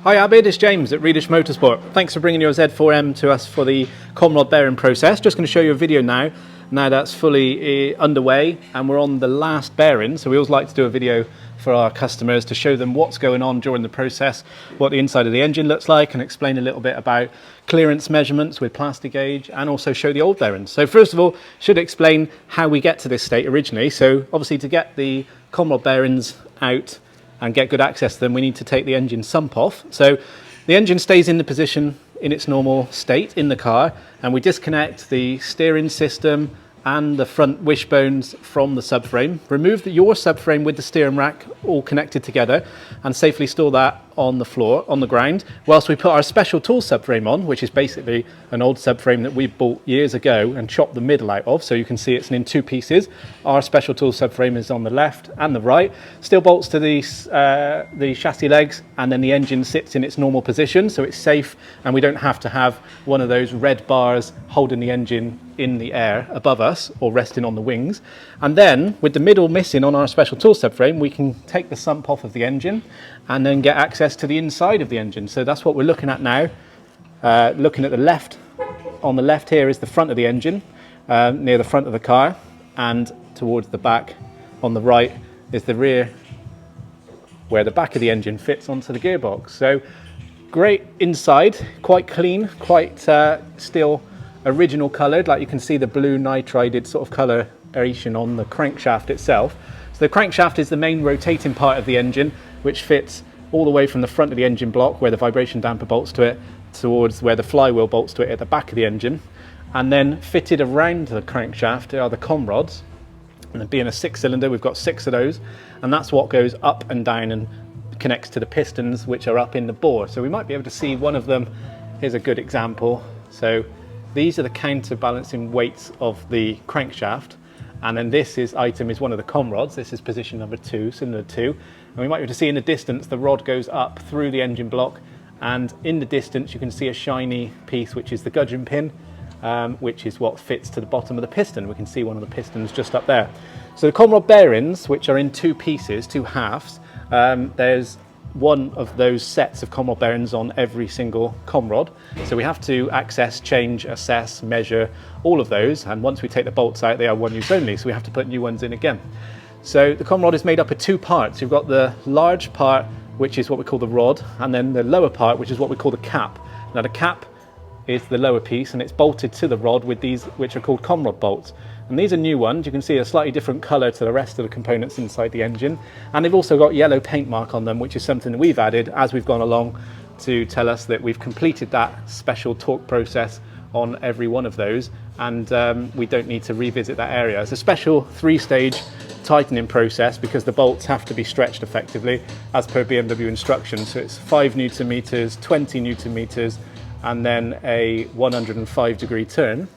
Hi Abid, it's James at Reedish Motorsport. Thanks for bringing your Z4M to us for the comrod bearing process. Just going to show you a video now that's fully underway and we're on the last bearing. So we always like to do a video for our customers to show them what's going on during the process, what the inside of the engine looks like, and explain a little bit about clearance measurements with plastic gauge, and also show the old bearings. So first of all, should explain how we get to this state originally. So obviously to get the comrod bearings out and get good access to them, we need to take the engine sump off. So the engine stays in the position in its normal state in the car, and we disconnect the steering system and the front wishbones from the subframe, remove your subframe with the steering rack all connected together, and safely store that on the floor, on the ground, whilst we put our special tool subframe on, which is basically an old subframe that we bought years ago and chopped the middle out of, so you can see it's in two pieces. Our special tool subframe is on the left and the right, still bolts to the chassis legs, and then the engine sits in its normal position, so it's safe, and we don't have to have one of those red bars holding the engine in the air above us or resting on the wings. And then with the middle missing on our special tool subframe, we can take the sump off of the engine and then get access to the inside of the engine. So that's what we're looking at now. Looking at the left, on the left here is the front of the engine, near the front of the car, and towards the back on the right is the rear, where the back of the engine fits onto the gearbox. So great inside, quite clean, quite still original coloured, like you can see the blue nitrided sort of coloration on the crankshaft itself. So the crankshaft is the main rotating part of the engine, which fits all the way from the front of the engine block where the vibration damper bolts to it, towards where the flywheel bolts to it at the back of the engine, and then fitted around the crankshaft are the com rods. And being a 6-cylinder, we've got 6 of those, and that's what goes up and down and connects to the pistons, which are up in the bore. So we might be able to see one of them. Here's a good example. So these are the counterbalancing weights of the crankshaft, and then this item is one of the com rods. This is position number 2, cylinder 2, and we might be able to see in the distance the rod goes up through the engine block, and in the distance you can see a shiny piece which is the gudgeon pin, which is what fits to the bottom of the piston. We can see one of the pistons just up there. So the com rod bearings, which are in two pieces, two halves, there's one of those sets of com rod bearings on every single com rod. So we have to access, change, assess, measure all of those, and once we take the bolts out, they are one use only, so we have to put new ones in again. So the com rod is made up of two parts. You've got the large part, which is what we call the rod, and then the lower part, which is what we call the cap. Now the cap is the lower piece, and it's bolted to the rod with these, which are called com rod bolts. And these are new ones. You can see a slightly different colour to the rest of the components inside the engine, and they've also got yellow paint mark on them, which is something that we've added as we've gone along to tell us that we've completed that special torque process on every one of those, and we don't need to revisit that area. It's a special 3-stage tightening process because the bolts have to be stretched effectively as per BMW instructions. So it's 5 Newton meters, 20 Newton meters, and then a 105-degree turn.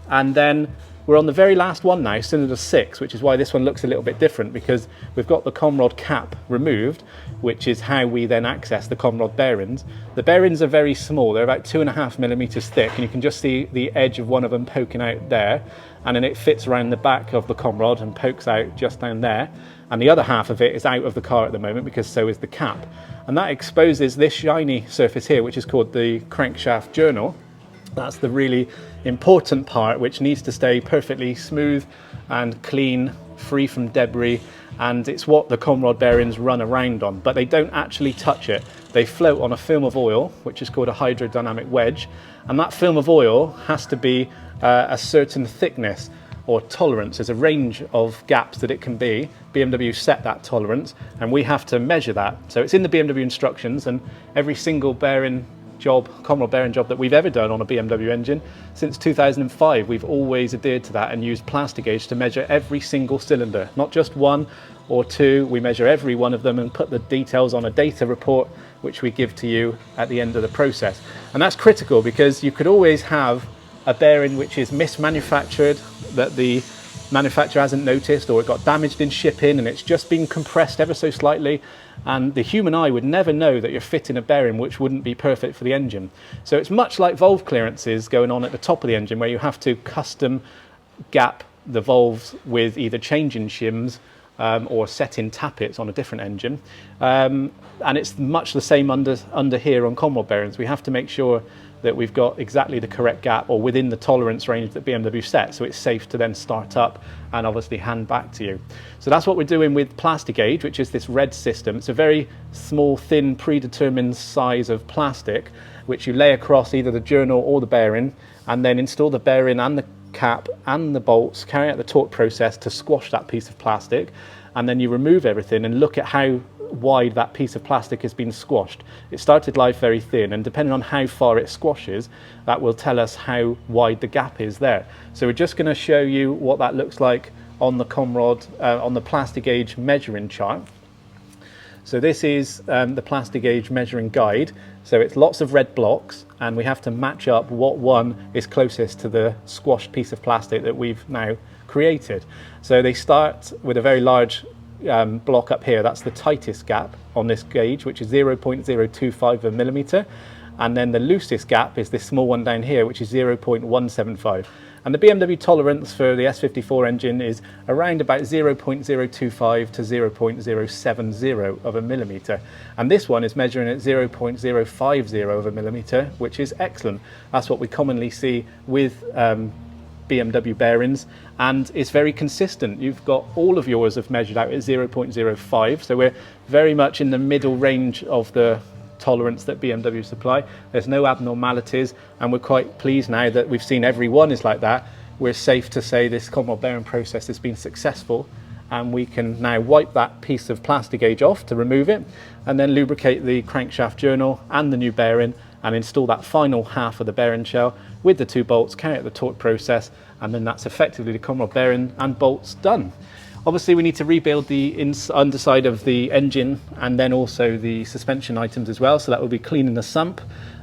And then we're on the very last one now, cylinder 6, which is why this one looks a little bit different, because we've got the com rod cap removed, which is how we then access the com rod bearings. The bearings are very small, they're about 2.5 millimeters thick, and you can just see the edge of one of them poking out there, and then it fits around the back of the com rod and pokes out just down there, and the other half of it is out of the car at the moment because so is the cap. And that exposes this shiny surface here, which is called the crankshaft journal. That's the really important part, which needs to stay perfectly smooth and clean, free from debris, and it's what the com rod bearings run around on, but they don't actually touch it. They float on a film of oil, which is called a hydrodynamic wedge, and that film of oil has to be a certain thickness or tolerance. There's a range of gaps that it can be. BMW set that tolerance, and we have to measure that. So it's in the BMW instructions, and every single bearing job, com rod bearing job that we've ever done on a BMW engine since 2005, we've always adhered to that and used plastic gauge to measure every single cylinder, not just one or two. We measure every one of them and put the details on a data report, which we give to you at the end of the process. And that's critical because you could always have a bearing which is mismanufactured, that the manufacturer hasn't noticed, or it got damaged in shipping and it's just been compressed ever so slightly, and the human eye would never know that you're fitting a bearing which wouldn't be perfect for the engine. So it's much like valve clearances going on at the top of the engine, where you have to custom gap the valves with either changing shims or set-in tappets on a different engine. And it's much the same under here on com rod bearings. We have to make sure that we've got exactly the correct gap or within the tolerance range that BMW set, so it's safe to then start up and obviously hand back to you. So that's what we're doing with Plastigauge, which is this red system. It's a very small, thin, predetermined size of plastic, which you lay across either the journal or the bearing, and then install the bearing and the cap and the bolts, carry out the torque process to squash that piece of plastic, and then you remove everything and look at how wide that piece of plastic has been squashed. It started life very thin, and depending on how far it squashes, that will tell us how wide the gap is there. So we're just going to show you what that looks like on the Comrod, on the Plastigauge measuring chart. So this is the Plastigauge measuring guide. So it's lots of red blocks, and we have to match up what one is closest to the squashed piece of plastic that we've now created. So they start with a very large block up here. That's the tightest gap on this gauge, which is 0.025 of a millimeter, and then the loosest gap is this small one down here, which is 0.175. And the BMW tolerance for the S54 engine is around about 0.025 to 0.070 of a millimeter, and this one is measuring at 0.050 of a millimeter, which is excellent. That's what we commonly see with BMW bearings, and it's very consistent. You've got all of yours have measured out at 0.05, so we're very much in the middle range of the tolerance that BMW supply. There's no abnormalities, and we're quite pleased now that we've seen every one is like that. We're safe to say this Comrod bearing process has been successful, and we can now wipe that piece of Plastigauge off to remove it, and then lubricate the crankshaft journal and the new bearing, and install that final half of the bearing shell with the 2 bolts, carry out the torque process, and then that's effectively the Comrod bearing and bolts done. Obviously we need to rebuild the underside of the engine and then also the suspension items as well, so that will be cleaning the sump,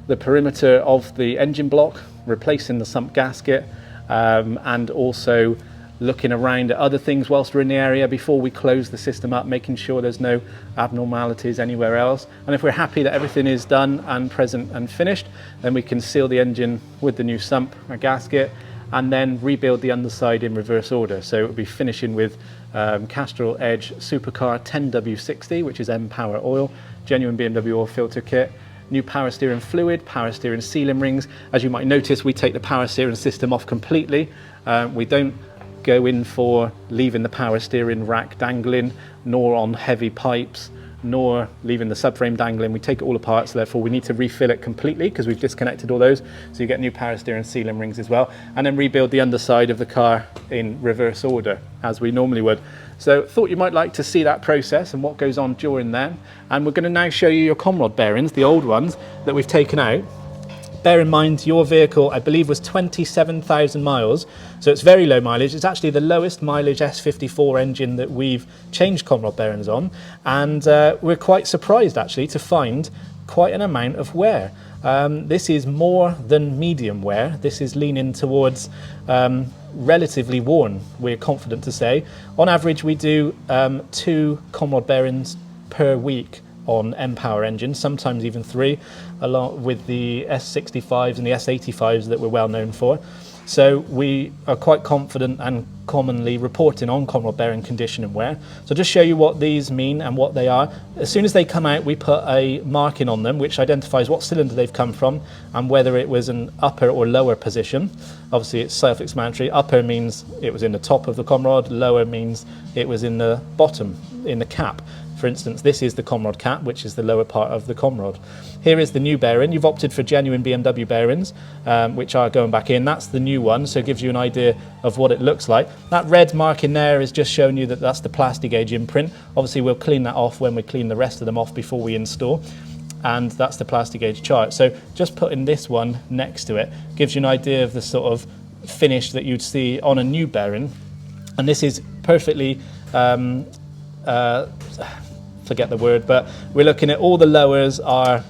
the perimeter of the engine block, replacing the sump gasket, and also looking around at other things whilst we're in the area before we close the system up, making sure there's no abnormalities anywhere else. And if we're happy that everything is done and present and finished, then we can seal the engine with the new sump and gasket, and then rebuild the underside in reverse order. So it'll be finishing with Castrol Edge Supercar 10W60, which is M Power oil, genuine BMW oil filter kit, new power steering fluid, power steering sealing rings. As you might notice, we take the power steering system off completely. We don't go in for leaving the power steering rack dangling, nor on heavy pipes, nor leaving the subframe dangling. We take it all apart, so therefore we need to refill it completely because we've disconnected all those. So you get new power steering sealing rings as well, and then rebuild the underside of the car in reverse order as we normally would. So thought you might like to see that process and what goes on during then. And we're going to now show you your Comrod bearings, the old ones that we've taken out. Bear in mind your vehicle, I believe, was 27,000 miles, so it's very low mileage. It's actually the lowest mileage S54 engine that we've changed Comrod bearings on, and we're quite surprised actually to find quite an amount of wear. This is more than medium wear. This is leaning towards relatively worn, we're confident to say. On average we do 2 Comrod bearings per week on M-Power engines, sometimes even 3, along with the S65s and the S85s that we're well known for. So we are quite confident and commonly reporting on Comrod bearing condition and wear. So just show you what these mean and what they are. As soon as they come out, we put a marking on them which identifies what cylinder they've come from and whether it was an upper or lower position. Obviously it's self-explanatory. Upper means it was in the top of the Comrod, lower means it was in the bottom, in the cap. For instance, this is the Comrod cap, which is the lower part of the Comrod. Here is the new bearing. You've opted for genuine BMW bearings, which are going back in. That's the new one, so it gives you an idea of what it looks like. That red mark in there is just showing you that that's the Plastigauge imprint. Obviously, we'll clean that off when we clean the rest of them off before we install. And that's the Plastigauge chart. So just putting this one next to it gives you an idea of the sort of finish that you'd see on a new bearing. And this is perfectly... forget the word, but we're looking at all the lowers are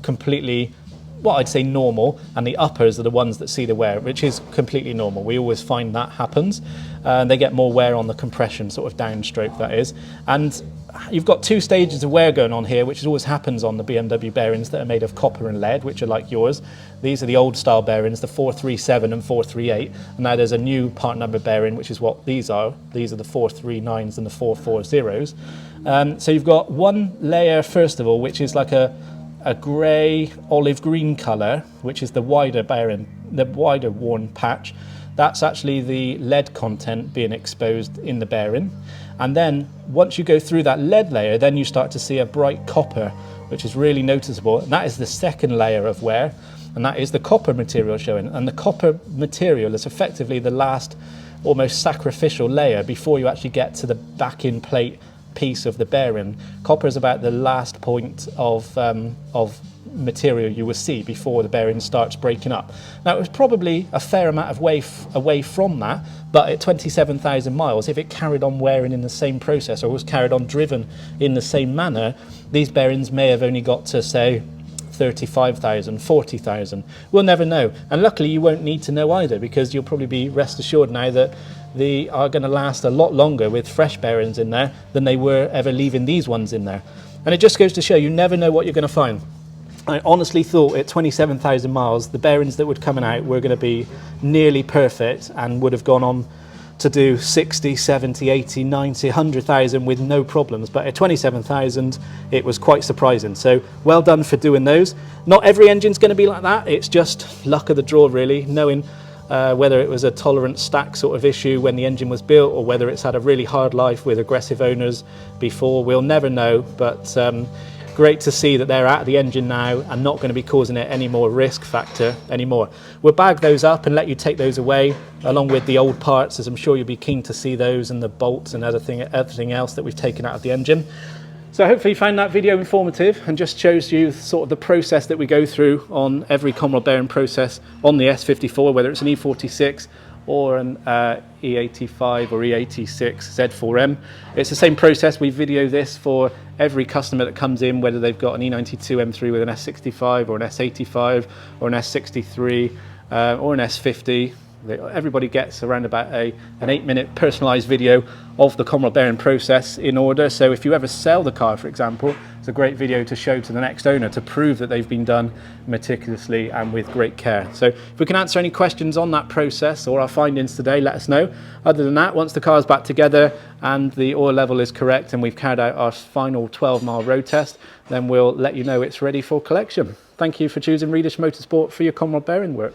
completely what I'd say normal, and the uppers are the ones that see the wear, which is completely normal. We always find that happens. They get more wear on the compression, sort of downstroke that is. And you've got two stages of wear going on here, which always happens on the BMW bearings that are made of copper and lead, which are like yours. These are the old style bearings, the 437 and 438. And now there's a new part number bearing, which is what these are. These are the 439s and the 440s. So you've got one layer, first of all, which is like a grey olive green colour, which is the wider bearing, the wider worn patch. That's actually the lead content being exposed in the bearing. And then once you go through that lead layer, then you start to see a bright copper, which is really noticeable. And that is the second layer of wear, and that is the copper material showing. And the copper material is effectively the last almost sacrificial layer before you actually get to the back-in plate piece of the bearing. Copper is about the last point of material you will see before the bearing starts breaking up. Now, it was probably a fair amount of away from that, but at 27,000 miles, if it carried on wearing in the same process or was carried on driven in the same manner, these bearings may have only got to, say, 35,000, 40,000. We'll never know. And luckily you won't need to know either, because you'll probably be rest assured now that they are going to last a lot longer with fresh bearings in there than they were ever leaving these ones in there. And it just goes to show you never know what you're going to find. I honestly thought at 27,000 miles the bearings that would come out were going to be nearly perfect and would have gone on to do 60, 70, 80, 90, 100,000 with no problems. But at 27,000 it was quite surprising. So well done for doing those. Not every engine's going to be like that. It's just luck of the draw, really, knowing whether it was a tolerance stack sort of issue when the engine was built, or whether it's had a really hard life with aggressive owners before. We'll never know, but great to see that they're out of the engine now and not going to be causing it any more risk factor anymore. We'll bag those up and let you take those away along with the old parts, as I'm sure you'll be keen to see those, and the bolts and everything else that we've taken out of the engine. So hopefully you found that video informative and just shows you sort of the process that we go through on every Comrod bearing process on the S54, whether it's an E46 or an E85 or E86 Z4M. It's the same process. We video this for every customer that comes in, whether they've got an E92 M3 with an S65 or an S85 or an S63 or an S50. Everybody gets around about an 8-minute personalised video of the Comrod bearing process in order. So if you ever sell the car, for example, it's a great video to show to the next owner to prove that they've been done meticulously and with great care. So if we can answer any questions on that process or our findings today, let us know. Other than that, once the car's back together and the oil level is correct and we've carried out our final 12-mile road test, then we'll let you know it's ready for collection. Thank you for choosing Riedish Motorsport for your Comrod bearing work.